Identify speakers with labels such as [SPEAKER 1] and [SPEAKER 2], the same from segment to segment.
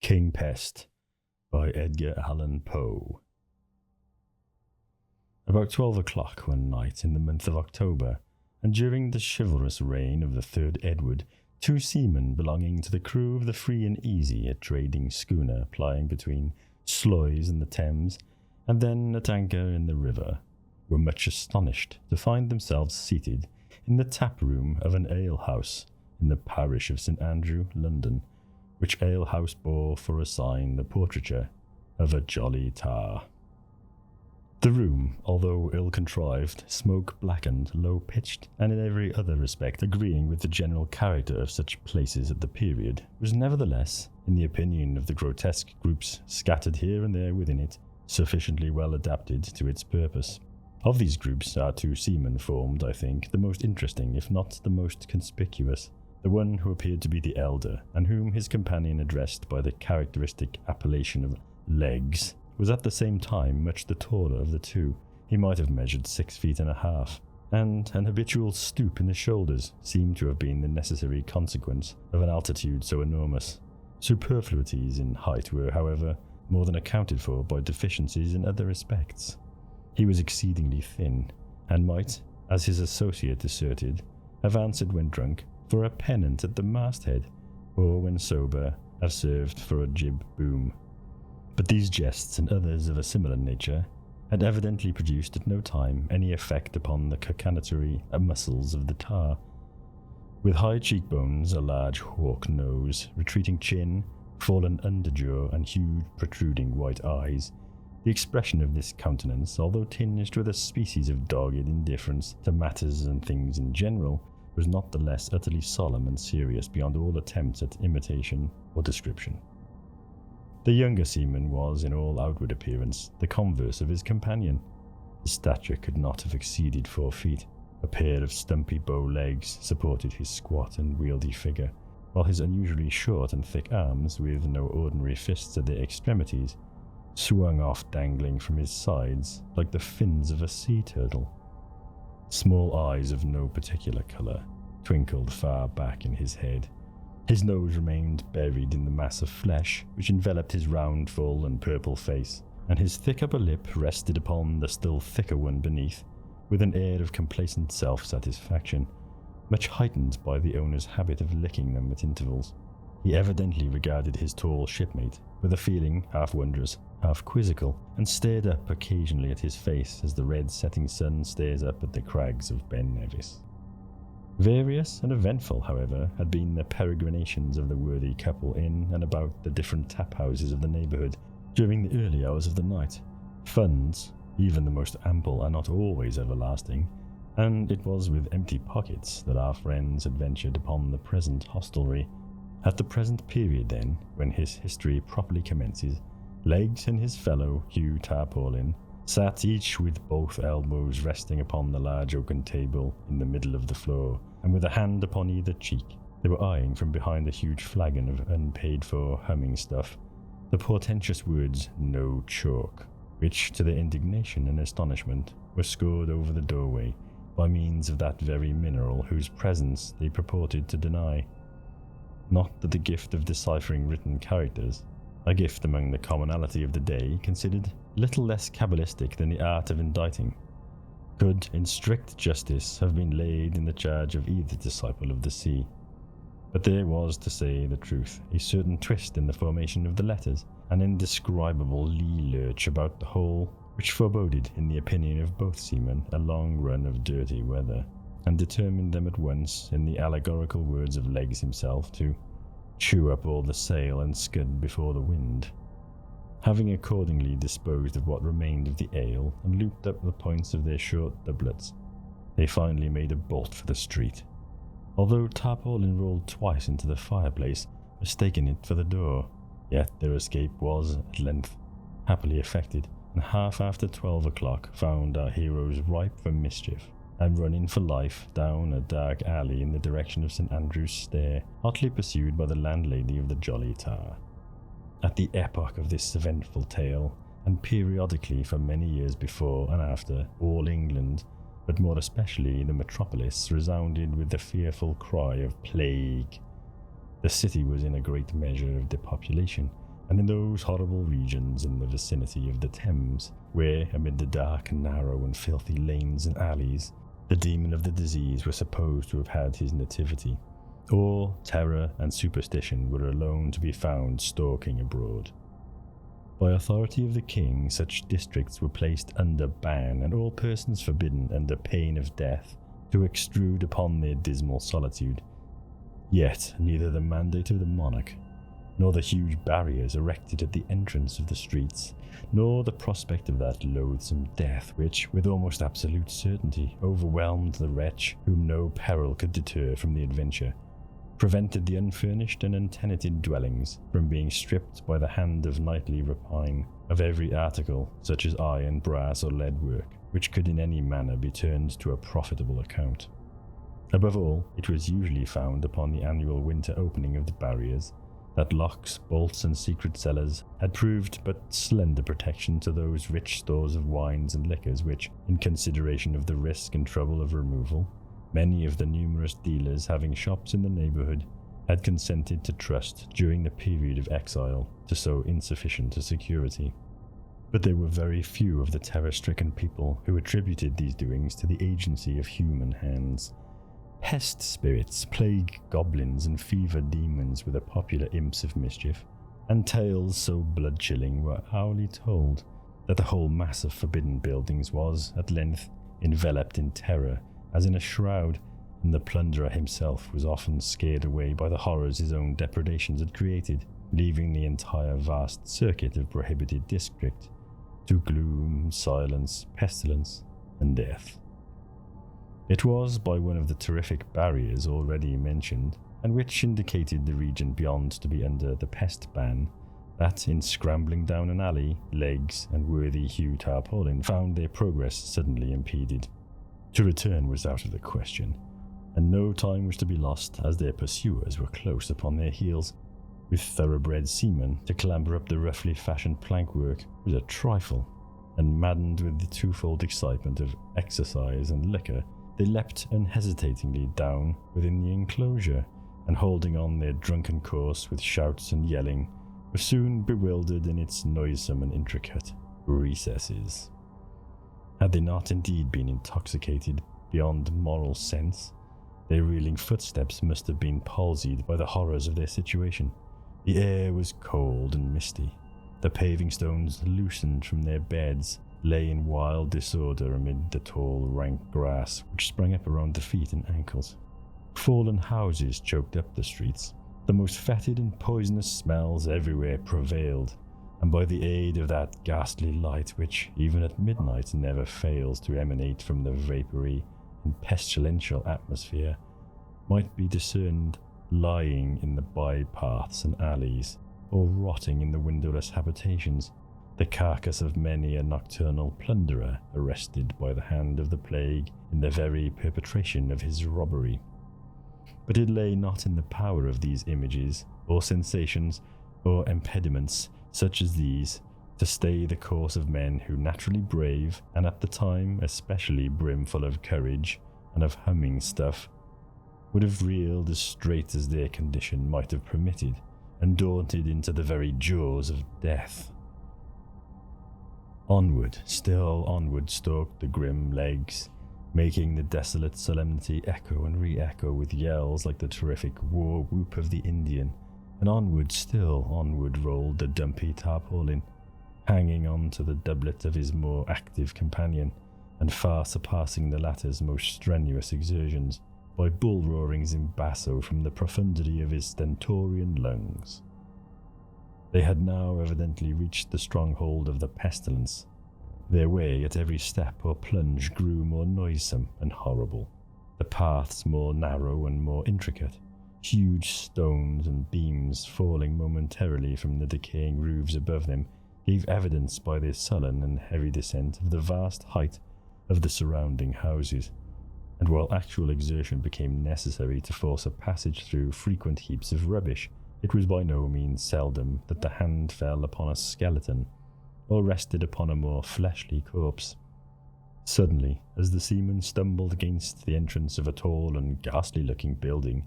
[SPEAKER 1] King Pest by Edgar Allan Poe. About 12 o'clock one night in the month of October, and during the chivalrous reign of the 3rd Edward, 2 seamen belonging to the crew of the Free and Easy, a trading schooner plying between Sluys and the Thames, and then at anchor in the river, were much astonished to find themselves seated in the tap-room of an alehouse in the parish of St. Andrew, London, which alehouse bore for a sign the portraiture of a jolly tar. The room, although ill-contrived, smoke-blackened, low-pitched, and in every other respect agreeing with the general character of such places at the period, was nevertheless, in the opinion of the grotesque groups scattered here and there within it, sufficiently well adapted to its purpose. Of these groups, our 2 seamen formed, I think, the most interesting, if not the most conspicuous. The one who appeared to be the elder, and whom his companion addressed by the characteristic appellation of Legs, was at the same time much the taller of the 2. He might have measured 6 feet and a half, and an habitual stoop in the shoulders seemed to have been the necessary consequence of an altitude so enormous. Superfluities in height were, however, more than accounted for by deficiencies in other respects. He was exceedingly thin, and might, as his associate asserted, have answered when drunk for a pennant at the masthead, or when sober have served for a jib boom. But these jests and others of a similar nature had evidently produced at no time any effect upon the cocanatory muscles of the tar. With high cheekbones, a large hawk nose, retreating chin, fallen underjaw, and huge protruding white eyes, the expression of this countenance, although tinged with a species of dogged indifference to matters and things in general, was not the less utterly solemn and serious beyond all attempts at imitation or description. The younger seaman was, in all outward appearance, the converse of his companion. His stature could not have exceeded 4 feet. A pair of stumpy bow legs supported his squat and wieldy figure, while his unusually short and thick arms, with no ordinary fists at their extremities, swung off dangling from his sides like the fins of a sea turtle. Small eyes of no particular colour twinkled far back in his head. His nose remained buried in the mass of flesh which enveloped his round, full and purple face, and his thick upper lip rested upon the still thicker one beneath, with an air of complacent self-satisfaction, much heightened by the owner's habit of licking them at intervals. He evidently regarded his tall shipmate with a feeling half wondrous, half quizzical, and stared up occasionally at his face as the red setting sun stares up at the crags of Ben Nevis. Various and eventful, however, had been the peregrinations of the worthy couple in and about the different tap-houses of the neighbourhood during the early hours of the night. Funds, even the most ample, are not always everlasting, and it was with empty pockets that our friends had ventured upon the present hostelry. At the present period, then, when his history properly commences, Legs and his fellow, Hugh Tarpaulin, sat each with both elbows resting upon the large oaken table in the middle of the floor, and with a hand upon either cheek. They were eyeing from behind a huge flagon of unpaid-for humming stuff the portentous words "No Chalk," which, to their indignation and astonishment, were scored over the doorway by means of that very mineral whose presence they purported to deny. Not that the gift of deciphering written characters, a gift among the commonalty of the day considered little less cabalistic than the art of inditing, could in strict justice have been laid in the charge of either disciple of the sea. But there was, to say the truth, a certain twist in the formation of the letters, an indescribable lee-lurch about the whole, which foreboded, in the opinion of both seamen, a long run of dirty weather, and determined them at once, in the allegorical words of Legs himself, to chew up all the sail and scud before the wind. Having accordingly disposed of what remained of the ale and looped up the points of their short doublets, they finally made a bolt for the street, although Tarpaulin rolled twice into the fireplace, mistaking it for the door. Yet their escape was, at length, happily effected, and half after 12 o'clock found our heroes ripe for mischief, and running for life down a dark alley in the direction of St. Andrew's Stair, hotly pursued by the landlady of the Jolly Tar. At the epoch of this eventful tale, and periodically for many years before and after, all England, but more especially the metropolis, resounded with the fearful cry of plague. The city was in a great measure of depopulation, and in those horrible regions in the vicinity of the Thames, where, amid the dark, narrow, and filthy lanes and alleys, the demon of the disease was supposed to have had his nativity, or terror and superstition were alone to be found stalking abroad. By authority of the king, such districts were placed under ban, and all persons forbidden under pain of death to extrude upon their dismal solitude. Yet neither the mandate of the monarch, nor the huge barriers erected at the entrance of the streets, nor the prospect of that loathsome death which, with almost absolute certainty, overwhelmed the wretch whom no peril could deter from the adventure, prevented the unfurnished and untenanted dwellings from being stripped by the hand of nightly rapine of every article, such as iron, brass, or lead work, which could in any manner be turned to a profitable account. Above all, it was usually found upon the annual winter opening of the barriers that locks, bolts, and secret cellars had proved but slender protection to those rich stores of wines and liquors which, in consideration of the risk and trouble of removal, many of the numerous dealers having shops in the neighbourhood had consented to trust during the period of exile to so insufficient a security. But there were very few of the terror-stricken people who attributed these doings to the agency of human hands. Pest spirits, plague goblins, and fever demons were the popular imps of mischief, and tales so blood-chilling were hourly told that the whole mass of forbidden buildings was, at length, enveloped in terror as in a shroud, and the plunderer himself was often scared away by the horrors his own depredations had created, leaving the entire vast circuit of prohibited district to gloom, silence, pestilence, and death. It was by one of the terrific barriers already mentioned, and which indicated the region beyond to be under the pest ban, that in scrambling down an alley, legs and worthy Hugh Tarpaulin found their progress suddenly impeded. To return was out of the question, and no time was to be lost, as their pursuers were close upon their heels. With thoroughbred seamen, to clamber up the roughly fashioned plankwork was a trifle, and maddened with the twofold excitement of exercise and liquor, they leapt unhesitatingly down within the enclosure, and holding on their drunken course with shouts and yelling, were soon bewildered in its noisome and intricate recesses. Had they not indeed been intoxicated beyond moral sense, their reeling footsteps must have been palsied by the horrors of their situation. The air was cold and misty. The paving stones, loosened from their beds, lay in wild disorder amid the tall, rank grass which sprang up around the feet and ankles. Fallen houses choked up the streets. The most fetid and poisonous smells everywhere prevailed, and by the aid of that ghastly light which, even at midnight, never fails to emanate from the vapoury and pestilential atmosphere, might be discerned lying in the by-paths and alleys, or rotting in the windowless habitations, the carcass of many a nocturnal plunderer arrested by the hand of the plague in the very perpetration of his robbery. But it lay not in the power of these images, or sensations, or impediments such as these, to stay the course of men who, naturally brave, and at the time especially brimful of courage and of humming stuff, would have reeled as straight as their condition might have permitted, and daunted into the very jaws of death. Onward, still onward stalked the grim legs, making the desolate solemnity echo and re-echo with yells like the terrific war whoop of the Indian, and onward, still onward rolled the dumpy Tarpaulin, hanging on to the doublet of his more active companion, and far surpassing the latter's most strenuous exertions by bull-roarings in basso from the profundity of his stentorian lungs. They had now evidently reached the stronghold of the pestilence. Their way at every step or plunge grew more noisome and horrible, the paths more narrow and more intricate, huge stones and beams falling momentarily from the decaying roofs above them gave evidence by their sullen and heavy descent of the vast height of the surrounding houses, and while actual exertion became necessary to force a passage through frequent heaps of rubbish, it was by no means seldom that the hand fell upon a skeleton, or rested upon a more fleshly corpse. Suddenly, as the seaman stumbled against the entrance of a tall and ghastly-looking building,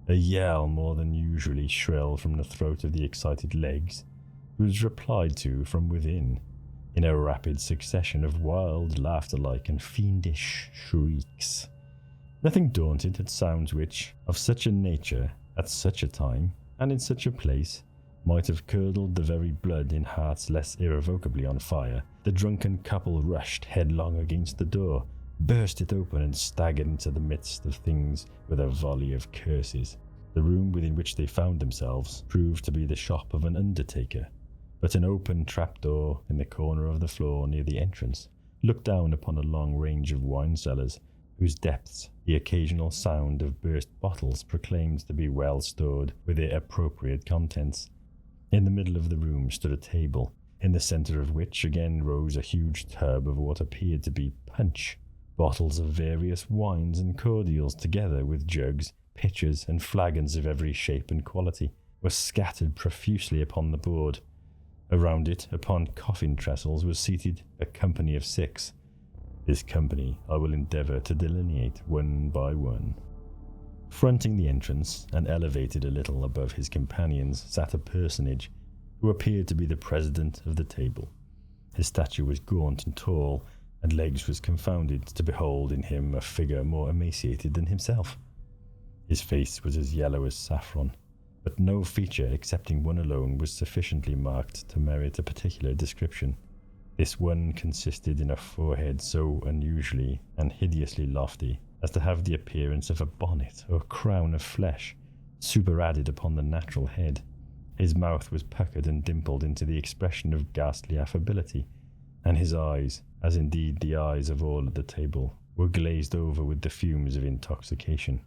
[SPEAKER 1] a yell more than usually shrill from the throat of the excited legs, was replied to from within, in a rapid succession of wild laughter-like and fiendish shrieks. Nothing daunted at sounds which, of such a nature, at such a time, and in such a place, might have curdled the very blood in hearts less irrevocably on fire, the drunken couple rushed headlong against the door, burst it open, and staggered into the midst of things with a volley of curses. The room within which they found themselves proved to be the shop of an undertaker, but an open trapdoor in the corner of the floor near the entrance looked down upon a long range of wine cellars, whose depths the occasional sound of burst bottles proclaimed to be well stored with their appropriate contents. In the middle of the room stood a table, in the centre of which again rose a huge tub of what appeared to be punch. Bottles of various wines and cordials, together with jugs, pitchers, and flagons of every shape and quality, were scattered profusely upon the board. Around it, upon coffin trestles, was seated a company of 6. This company I will endeavour to delineate one by one. Fronting the entrance, and elevated a little above his companions, sat a personage who appeared to be the president of the table. His stature was gaunt and tall, and legs was confounded to behold in him a figure more emaciated than himself. His face was as yellow as saffron, but no feature excepting one alone was sufficiently marked to merit a particular description. This one consisted in a forehead so unusually and hideously lofty as to have the appearance of a bonnet or crown of flesh superadded upon the natural head. His mouth was puckered and dimpled into the expression of ghastly affability, and his eyes, as indeed the eyes of all at the table, were glazed over with the fumes of intoxication.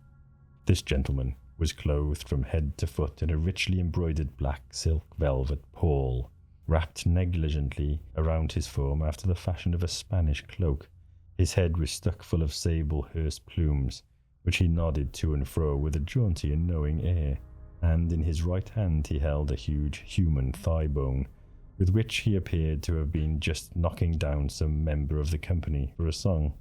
[SPEAKER 1] This gentleman was clothed from head to foot in a richly embroidered black silk velvet pall, wrapped negligently around his form after the fashion of a Spanish cloak. His head was stuck full of sable hearse plumes, which he nodded to and fro with a jaunty and knowing air, and in his right hand he held a huge human thigh bone, with which he appeared to have been just knocking down some member of the company for a song.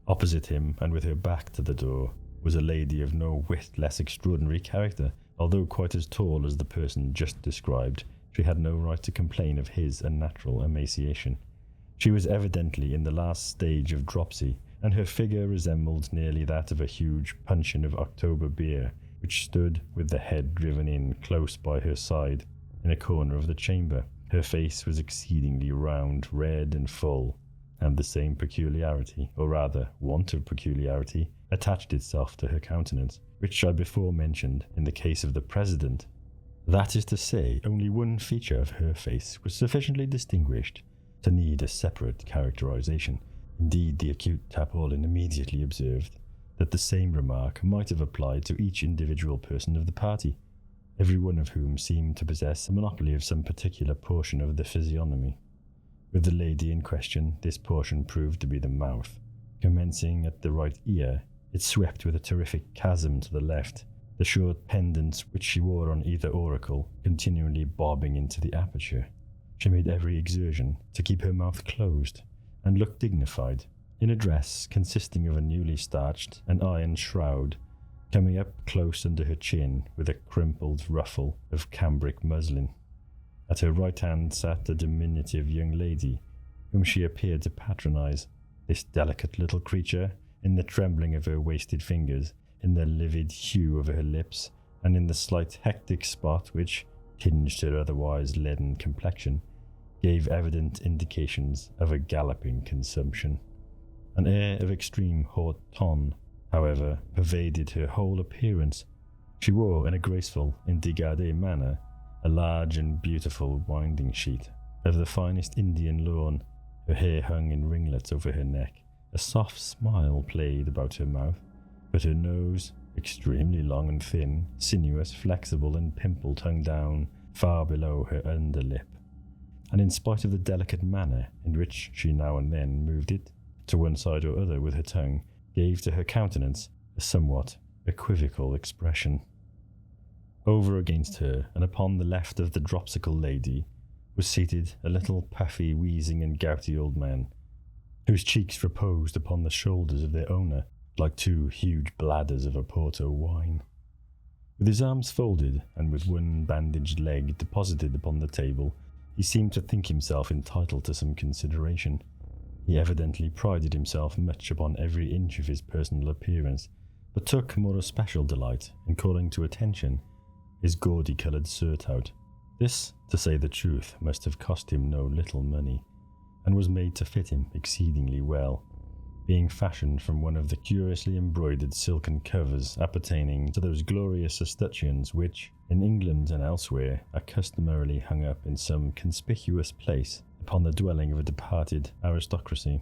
[SPEAKER 1] Opposite him, and with her back to the door, was a lady of no whit less extraordinary character. Although quite as tall as the person just described, she had no right to complain of his unnatural emaciation. She was evidently in the last stage of dropsy, and her figure resembled nearly that of a huge puncheon of October beer, which stood with the head driven in close by her side in a corner of the chamber. Her face was exceedingly round, red, and full, and the same peculiarity, or rather want of peculiarity, attached itself to her countenance, which I before mentioned in the case of the president. That is to say, only one feature of her face was sufficiently distinguished to need a separate characterization. Indeed, the acute Tarpaulin immediately observed that the same remark might have applied to each individual person of the party, every one of whom seemed to possess a monopoly of some particular portion of the physiognomy. With the lady in question, this portion proved to be the mouth. Commencing at the right ear, it swept with a terrific chasm to the left, the short pendants which she wore on either auricle continually bobbing into the aperture. She made every exertion to keep her mouth closed, and looked dignified, in a dress consisting of a newly starched and iron shroud, coming up close under her chin with a crimpled ruffle of cambric muslin. At her right hand sat a diminutive young lady, whom she appeared to patronize. This delicate little creature, in the trembling of her wasted fingers, in the livid hue of her lips, and in the slight hectic spot which tinged her otherwise leaden complexion, gave evident indications of a galloping consumption. An air of extreme haut ton, however, pervaded her whole appearance. She wore, in a graceful and dégagé manner, a large and beautiful winding sheet of the finest Indian lawn. Her hair hung in ringlets over her neck. A soft smile played about her mouth, but her nose, extremely long and thin, sinuous, flexible, and pimpled, hung down far below her under lip, and in spite of the delicate manner in which she now and then moved it to one side or other with her tongue, gave to her countenance a somewhat equivocal expression. Over against her, and upon the left of the dropsical lady, was seated a little puffy, wheezing, and gouty old man, whose cheeks reposed upon the shoulders of their owner like two huge bladders of Oporto wine. With his arms folded, and with one bandaged leg deposited upon the table, he seemed to think himself entitled to some consideration. He evidently prided himself much upon every inch of his personal appearance, but took more especial delight in calling to attention his gaudy-coloured surtout. This, to say the truth, must have cost him no little money, and was made to fit him exceedingly well, being fashioned from one of the curiously embroidered silken covers appertaining to those glorious escutcheons which, in England and elsewhere, are customarily hung up in some conspicuous place upon the dwelling of a departed aristocracy.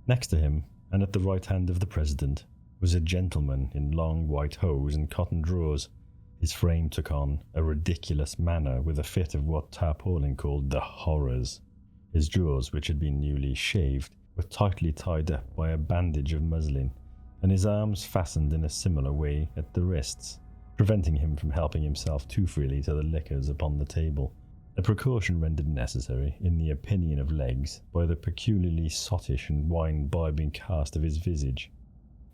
[SPEAKER 1] Next to him, and at the right hand of the president, was a gentleman in long white hose and cotton drawers. His frame took on a ridiculous manner with a fit of what Tarpaulin called the horrors. His drawers, which had been newly shaved, were tightly tied up by a bandage of muslin, and his arms fastened in a similar way at the wrists, preventing him from helping himself too freely to the liquors upon the table, a precaution rendered necessary, in the opinion of Leggs, by the peculiarly sottish and wine-bibbing cast of his visage.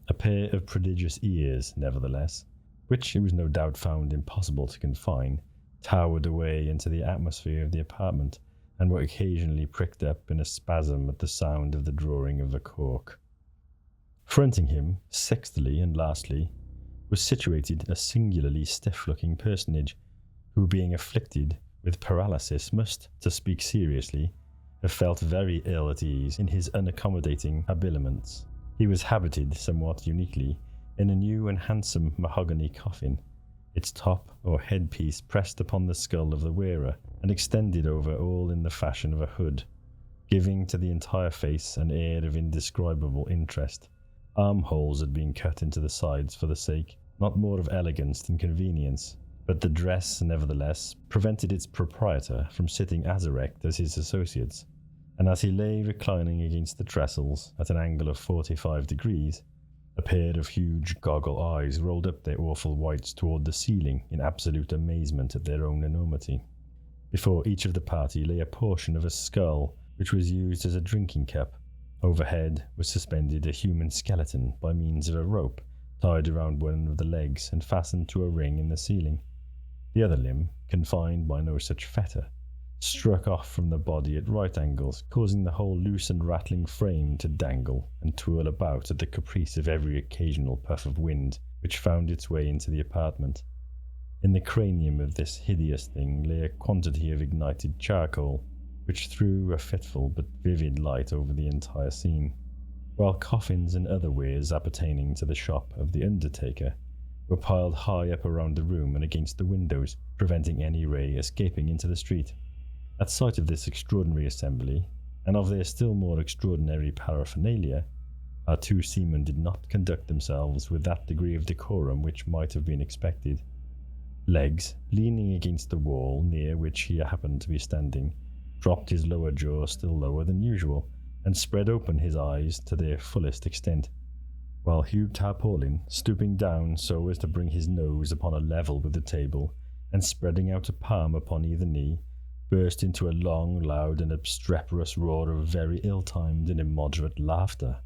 [SPEAKER 1] A pair of prodigious ears, nevertheless, which it was no doubt found impossible to confine, towered away into the atmosphere of the apartment, and were occasionally pricked up in a spasm at the sound of the drawing of a cork. Fronting him, sixthly and lastly, was situated a singularly stiff-looking personage, who, being afflicted with paralysis, must, to speak seriously, have felt very ill at ease in his unaccommodating habiliments. He was habited somewhat uniquely in a new and handsome mahogany coffin, its top or headpiece pressed upon the skull of the wearer, and extended over all in the fashion of a hood, giving to the entire face an air of indescribable interest. Armholes had been cut into the sides for the sake, not more of elegance than convenience, but the dress, nevertheless, prevented its proprietor from sitting as erect as his associates, and as he lay reclining against the trestles at an angle of 45 degrees, a pair of huge goggle eyes rolled up their awful whites toward the ceiling in absolute amazement at their own enormity. Before each of the party lay a portion of a skull, which was used as a drinking cup. Overhead was suspended a human skeleton by means of a rope tied around one of the legs and fastened to a ring in the ceiling. The other limb, confined by no such fetter, struck off from the body at right angles, causing the whole loose and rattling frame to dangle and twirl about at the caprice of every occasional puff of wind which found its way into the apartment. In the cranium of this hideous thing lay a quantity of ignited charcoal, which threw a fitful but vivid light over the entire scene, while coffins and other wares appertaining to the shop of the undertaker were piled high up around the room and against the windows, preventing any ray escaping into the street. At sight of this extraordinary assembly, and of their still more extraordinary paraphernalia, our two seamen did not conduct themselves with that degree of decorum which might have been expected. Leggs, leaning against the wall near which he happened to be standing, dropped his lower jaw still lower than usual, and spread open his eyes to their fullest extent, while Hugh Tarpaulin, stooping down so as to bring his nose upon a level with the table, and spreading out a palm upon either knee, burst into a long, loud, and obstreperous roar of very ill-timed and immoderate laughter.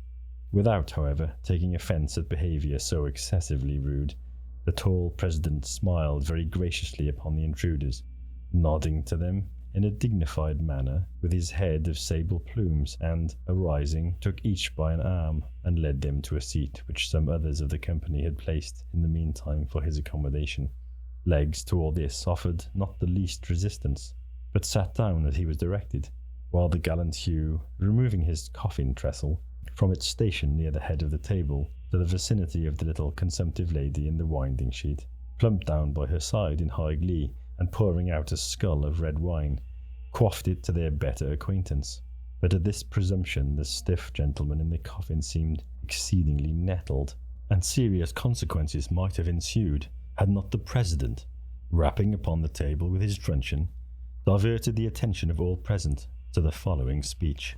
[SPEAKER 1] Without, however, taking offence at behaviour so excessively rude, the tall president smiled very graciously upon the intruders, nodding to them in a dignified manner with his head of sable plumes, and, arising, took each by an arm and led them to a seat which some others of the company had placed in the meantime for his accommodation. Leggs to all this offered not the least resistance, but sat down as he was directed, while the gallant Hugh, removing his coffin trestle from its station near the head of the table to the vicinity of the little consumptive lady in the winding sheet, plumped down by her side in high glee, and pouring out a scull of red wine, quaffed it to their better acquaintance. But at this presumption the stiff gentleman in the coffin seemed exceedingly nettled, and serious consequences might have ensued had not the president, rapping upon the table with his truncheon, diverted the attention of all present to the following speech.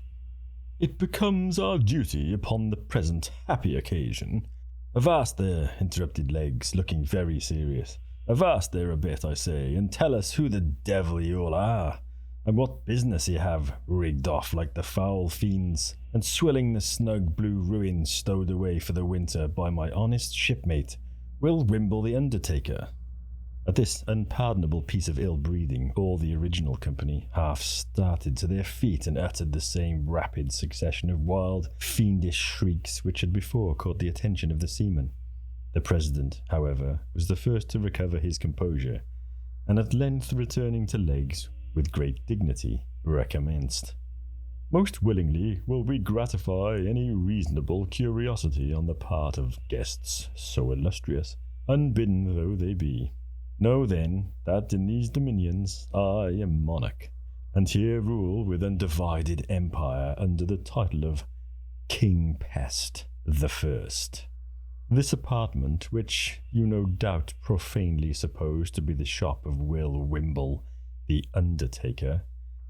[SPEAKER 1] "It becomes our duty upon the present happy occasion—" "Avast there," interrupted Leggs, looking very serious. "Avast there a bit, I say, and tell us who the devil you all are, and what business you have, rigged off like the foul fiends, and swilling the snug blue ruin stowed away for the winter by my honest shipmate, Will Wimble the undertaker." At this unpardonable piece of ill-breeding, all the original company half started to their feet and uttered the same rapid succession of wild, fiendish shrieks which had before caught the attention of the seaman. The president, however, was the first to recover his composure, and at length returning to legs, with great dignity, recommenced. "Most willingly will we gratify any reasonable curiosity on the part of guests so illustrious, unbidden though they be. Know then that in these dominions I am monarch, and here rule with undivided empire under the title of King Pest the First. This apartment, which you no doubt profanely suppose to be the shop of Will Wimble, the undertaker,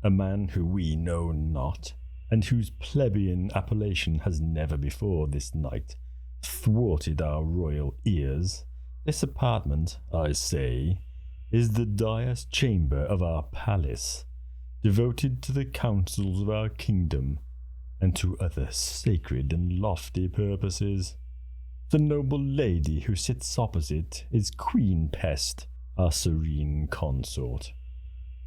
[SPEAKER 1] a man who we know not, and whose plebeian appellation has never before this night thwarted our royal ears, this apartment, I say, is the dias chamber of our palace, devoted to the councils of our kingdom, and to other sacred and lofty purposes. The noble lady who sits opposite is Queen Pest, our serene consort.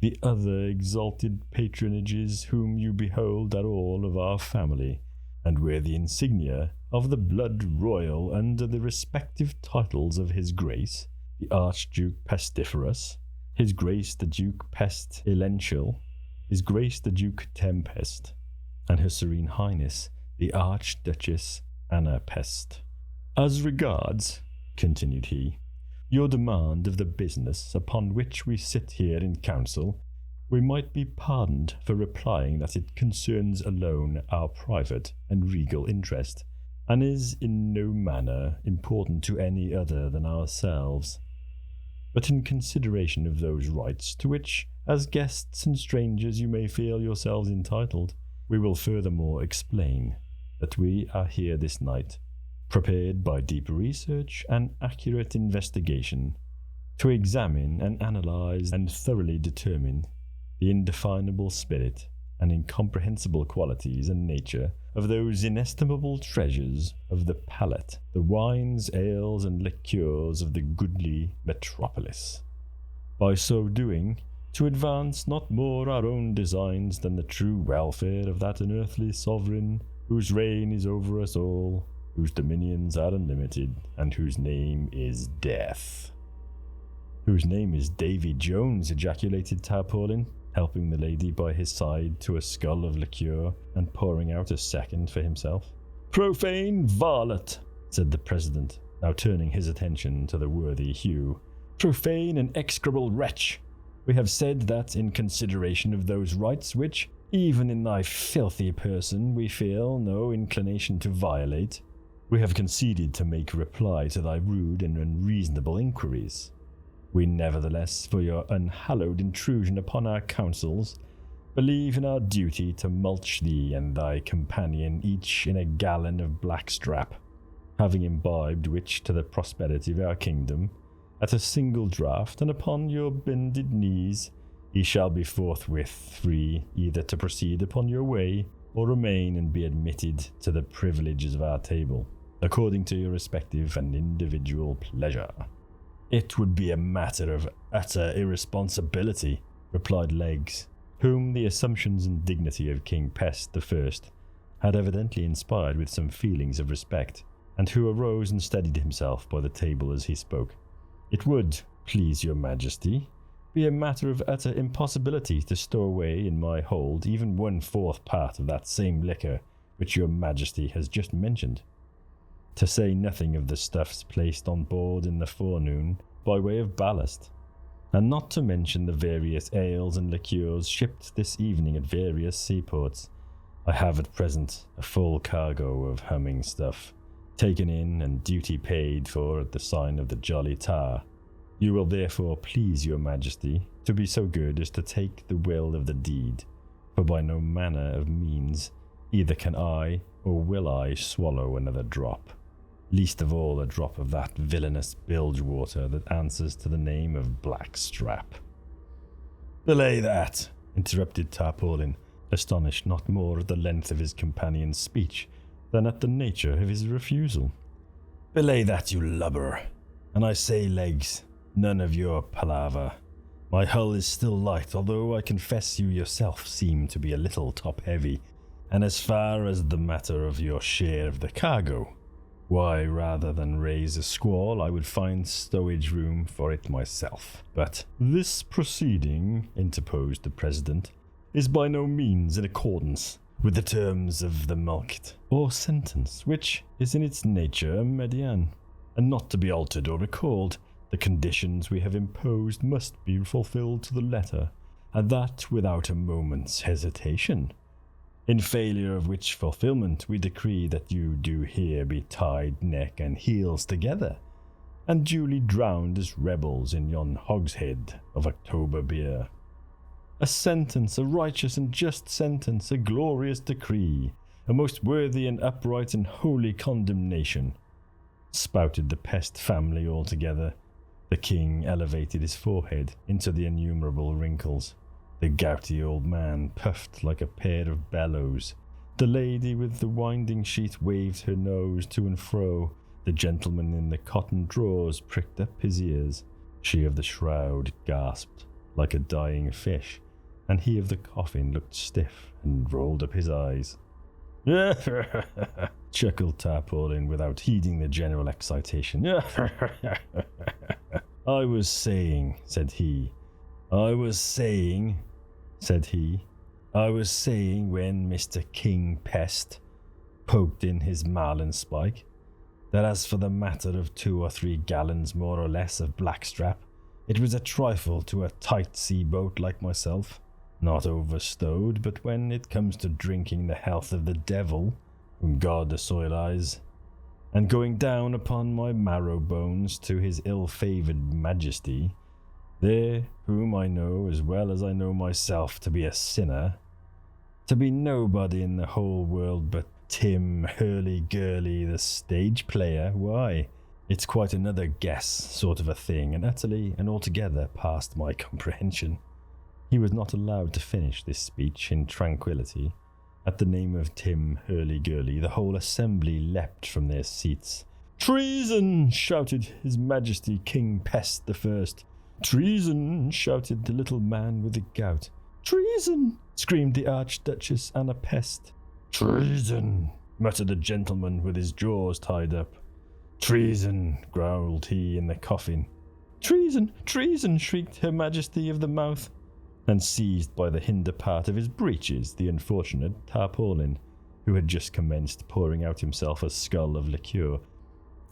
[SPEAKER 1] The other exalted patronages whom you behold are all of our family, and wear the insignia of the blood royal under the respective titles of His Grace, the Archduke Pestiferous, His Grace the Duke Pestilential, His Grace the Duke Tempest, and Her Serene Highness the Archduchess Anna Pest. As regards," continued he, "your demand of the business upon which we sit here in council, we might be pardoned for replying that it concerns alone our private and regal interest, and is in no manner important to any other than ourselves. But in consideration of those rights to which, as guests and strangers, you may feel yourselves entitled, we will furthermore explain that we are here this night, prepared by deep research and accurate investigation, to examine and analyze and thoroughly determine the indefinable spirit and incomprehensible qualities and nature of those inestimable treasures of the palate, the wines, ales, and liqueurs of the goodly metropolis. By so doing, to advance not more our own designs than the true welfare of that unearthly sovereign whose reign is over us all, whose dominions are unlimited, and whose name is Death." "Whose name is Davy Jones," ejaculated Tarpaulin, helping the lady by his side to a scull of liqueur and pouring out a second for himself. "Profane varlet," said the president, now turning his attention to the worthy Hugh. "Profane and execrable wretch! We have said that in consideration of those rights which, even in thy filthy person, we feel no inclination to violate, we have conceded to make reply to thy rude and unreasonable inquiries. We nevertheless, for your unhallowed intrusion upon our counsels, believe in our duty to mulch thee and thy companion each in a gallon of blackstrap, having imbibed which to the prosperity of our kingdom, at a single draught, and upon your bended knees, ye shall be forthwith free either to proceed upon your way, or remain and be admitted to the privileges of our table, according to your respective and individual pleasure." "It would be a matter of utter irresponsibility," replied Leggs, whom the assumptions and dignity of King Pest the First had evidently inspired with some feelings of respect, and who arose and steadied himself by the table as he spoke. "It would, please your majesty, be a matter of utter impossibility to stow away in my hold even 1/4 part of that same liquor which your majesty has just mentioned, to say nothing of the stuffs placed on board in the forenoon by way of ballast, and not to mention the various ales and liqueurs shipped this evening at various seaports. I have at present a full cargo of humming stuff, taken in and duty paid for at the sign of the Jolly Tar. You will therefore please your majesty to be so good as to take the will of the deed, for by no manner of means either can I or will I swallow another drop, least of all a drop of that villainous bilge water that answers to the name of blackstrap." "Belay that," interrupted Tarpaulin, astonished not more at the length of his companion's speech than at the nature of his refusal. "Belay that, you lubber. And I say, Legs, None of your palaver. My hull is still light, although I confess you yourself seem to be a little top-heavy. And as far as the matter of your share of the cargo, why, rather than raise a squall, I would find stowage room for it myself. But this proceeding, interposed the President, is by no means in accordance with the terms of the mulct, or sentence, which is in its nature a median, and not to be altered or recalled. The conditions we have imposed must be fulfilled to the letter, and that without a moment's hesitation. In failure of which fulfillment, we decree that you do here be tied neck and heels together, and duly drowned as rebels in yon hogshead of October beer. A sentence, a righteous and just sentence, a glorious decree, a most worthy and upright and holy condemnation, spouted the Pest family altogether. The king elevated his forehead into the innumerable wrinkles. The gouty old man puffed like a pair of bellows. The lady with the winding sheet waved her nose to and fro. The gentleman in the cotton drawers pricked up his ears. She of the shroud gasped like a dying fish, and he of the coffin looked stiff and rolled up his eyes. Chuckled Tarpaulin without heeding the general excitation. I was saying, said he, when Mr. King Pest poked in his marlinspike, that as for the matter of 2 or 3 gallons more or less of blackstrap, it was a trifle to a tight sea boat like myself, not overstowed, but when it comes to drinking the health of the devil, whom God assoilize, and going down upon my marrow bones to his ill-favoured majesty, there whom I know as well as I know myself to be a sinner, to be nobody in the whole world but Tim Hurly-Gurly the stage player, why, it's quite another guess sort of a thing, and utterly and altogether past my comprehension. He was not allowed to finish this speech in tranquillity. At the name of Tim Hurly-Gurly, the whole assembly leapt from their seats. "Treason!" shouted His Majesty King Pest the First. "Treason!" shouted the little man with the gout. "Treason!" screamed the Archduchess Anna Pest. "Treason!" muttered a gentleman with his jaws tied up. "Treason!" growled he in the coffin. "Treason! Treason!" shrieked Her Majesty of the Mouth, and seized by the hinder part of his breeches the unfortunate Tarpaulin, who had just commenced pouring out himself a scull of liqueur.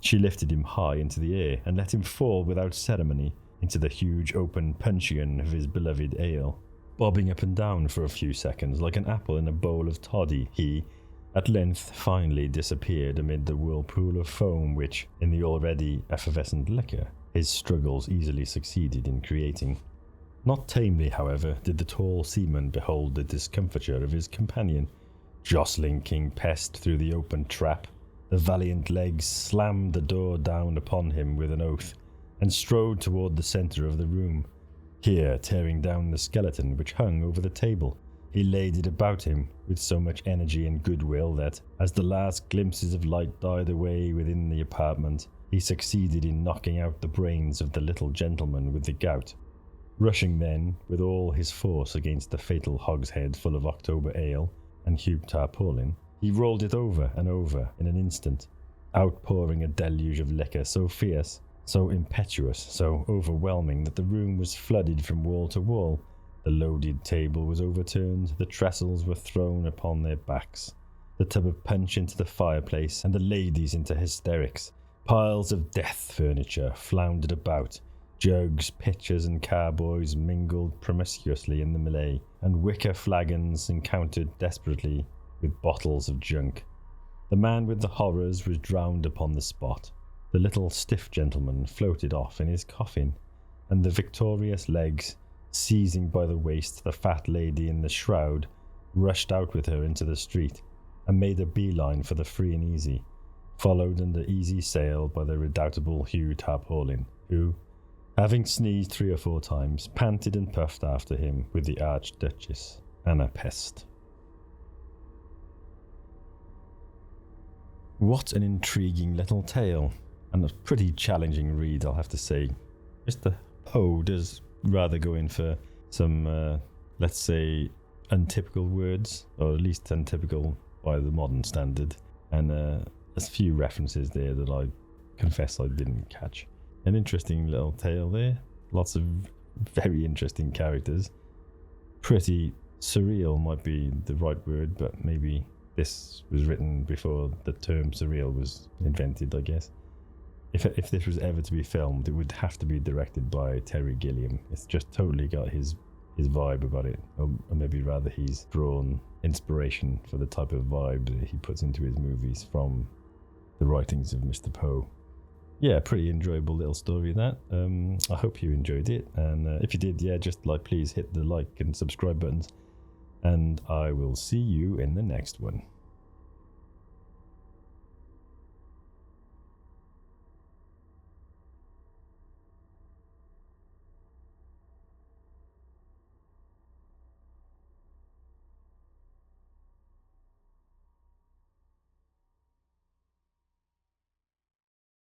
[SPEAKER 1] She lifted him high into the air and let him fall without ceremony into the huge open puncheon of his beloved ale. Bobbing up and down for a few seconds like an apple in a bowl of toddy, he at length finally disappeared amid the whirlpool of foam which, in the already effervescent liquor, his struggles easily succeeded in creating. Not tamely, however, did the tall seaman behold the discomfiture of his companion. Jostling King Pest through the open trap, the valiant legs slammed the door down upon him with an oath, and strode toward the centre of the room. Here, tearing down the skeleton which hung over the table, he laid it about him with so much energy and goodwill that, as the last glimpses of light died away within the apartment, he succeeded in knocking out the brains of the little gentleman with the gout. Rushing then with all his force against the fatal hogshead full of October ale and Hugh Tarpaulin, he rolled it over and over in an instant, outpouring a deluge of liquor so fierce, so impetuous, so overwhelming that the room was flooded from wall to wall. The loaded table was overturned, the trestles were thrown upon their backs, the tub of punch into the fireplace, and the ladies into hysterics. Piles of death furniture floundered about. Jugs, pitchers, and carboys mingled promiscuously in the melee, and wicker flagons encountered desperately with bottles of junk. The man with the horrors was drowned upon the spot. The little stiff gentleman floated off in his coffin, and the victorious legs, seizing by the waist the fat lady in the shroud, rushed out with her into the street, and made a beeline for the free and easy, followed under easy sail by the redoubtable Hugh Tarpaulin, who, having sneezed 3 or 4 times, panted and puffed after him with the Archduchess Anna Pest. What an intriguing little tale, and a pretty challenging read, I'll have to say. Mr. Poe does rather go in for some, let's say, untypical words, or at least untypical by the modern standard, and there's a few references there that I confess I didn't catch. An interesting little tale there, lots of very interesting characters. Pretty surreal might be the right word, but maybe this was written before the term surreal was invented, I guess. If this was ever to be filmed, it would have to be directed by Terry Gilliam. It's just totally got his vibe about it, or maybe rather he's drawn inspiration for the type of vibe that he puts into his movies from the writings of Mr. Poe. Yeah, pretty enjoyable little story, that. I hope you enjoyed it, and if you did, yeah, just please hit the like and subscribe buttons, and I will see you in the next one.